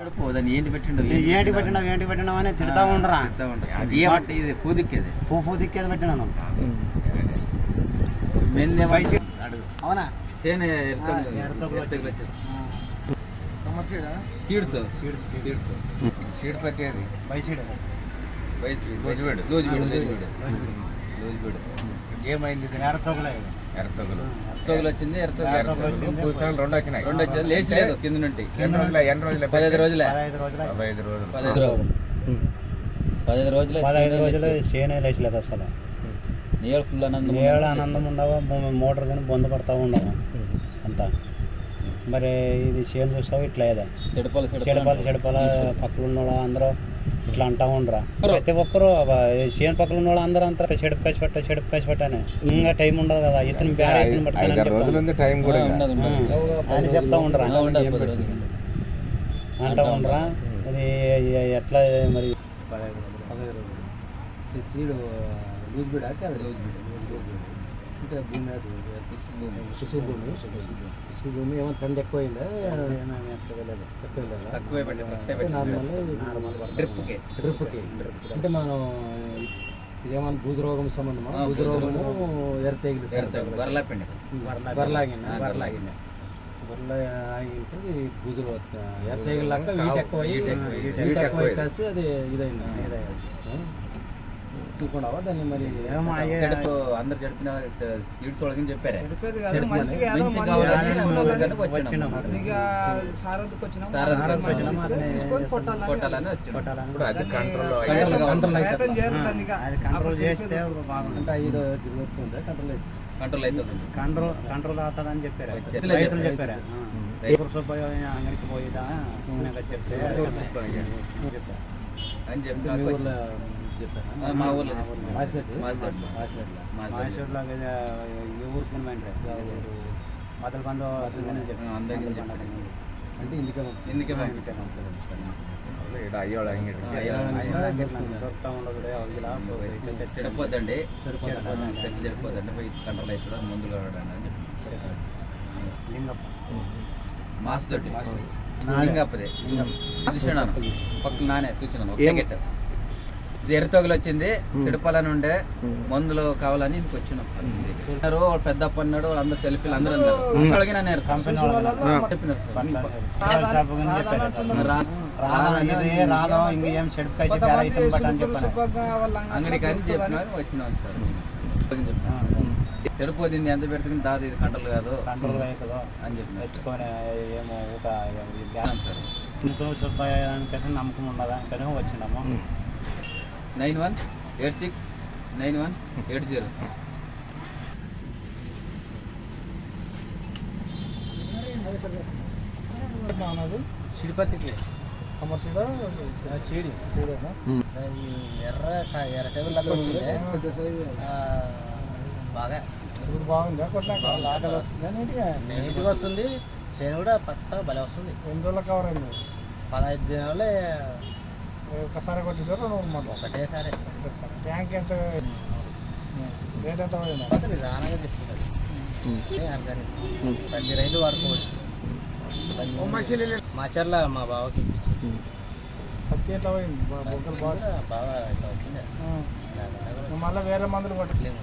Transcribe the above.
ఏంటి పెట్టినావు అని తిడతా ఉండరా. ఇది పూ దిక్కేది పెట్టినాను. అవునా సీడ్ పట్టేది ఏమైంది? ఎర్రతొగలు వచ్చింది. రెండు వచ్చినాయి. లేచి లేదు కింద నుండి. 15 రోజులు చేనే లేచలేదు అసలు. నీళ్ళ ఆనందం ఉండవు, మోటార్ కానీ బొంద పడతా ఉండవు అంతా. మరి ఇది చేను చూస్తావు ఇట్లా చెడపాల పక్కన ఉన్న వాళ్ళు అందరూ ఇట్లా అంటా ఉండరా. ప్రతి ఒక్కరు చేను పక్కన ఉన్న వాళ్ళు అందరూ అంటారు చెడుపు కాసి పెట్టని. ఇంకా టైం ఉండదు కదా, ఇతను బ్యారే ఇతను పట్టుకొని అని చెప్తా ఉండరా అంటా ఉండరా. అది ఎట్లా మరి సీడు లూజ్ బీడ్ అంటే అది లూజ్ బీడ్ అంటే భూమి అది కుసుగు భూమి ఏమైనా తండ్రి ఎక్కువైందా? డ్రిప్కి అంటే మనం ఇదేమన్నా బూజు రోగం సంబంధమా? బూజు రోగము బర్రలాగింటే బూజులు ఎర్రతేగిలాక వీటి ఎక్కువ కాసి అది ఇదైంది. అనుకున్నావా దాన్ని? మరి అందరు చెడిపిన సీడ్స్ వాళ్ళకి చెప్పారు. కంట్రోల్ అవుతుందని చెప్పారు రైతులు చెప్పారు. అంగడికి పోయిదా అని చెప్పి మా ఊర్లో ఊరికి మొదలు బంధు అంటే ఇందుకే చెడిపోద్దండి పోయి కంట్రోల్ అవుతుందా ముందులో అని చెప్పి మాస్తోటి లింగప్పదే పక్కన నానే సూచన ఇది ఎర్రతొగలు వచ్చింది. సిడపాలని ఉండే మందులు కావాలని ఇంటికి వచ్చినాం సార్. పెద్ద పన్నాడు వాళ్ళందరూ తెలిపి అందరూ అంగడి కానీ చెప్పినా వచ్చినాం సార్. చెడిపోతుంది ఎంత పెడుతుంది దాది ఇది కంట్రోల్ కాదు అని చెప్పి సార్ నమ్మకం ఉండదా అంటేనే వచ్చినాము. 91869180 సిడిపత్తికి కమర్షియల్ సీడి ఎర్ర టేబుల్ బాగా ఇప్పుడు బాగుంది. ఆటలు వస్తుంది నీట్గా వస్తుంది. చేను కూడా పచ్చగా భలే వస్తుంది. ఎన్ని రోజులు కవర్ అయింది? 15 దినాలే. ఒకసారి కొట్టించారు ఒకటేసారి. ట్యాంక్ ఎంత రేట్ ఎంత పోయింది? రానగా తీసుకుంటుంది. ప్రతి రైతు వాడుకోవచ్చు. మా చర్ల మా బావకి పత్తి ఎట్లా పోయింది? బాగా ఇట్లా వచ్చింది. మళ్ళీ వేరే మందులు కొట్టలేదు.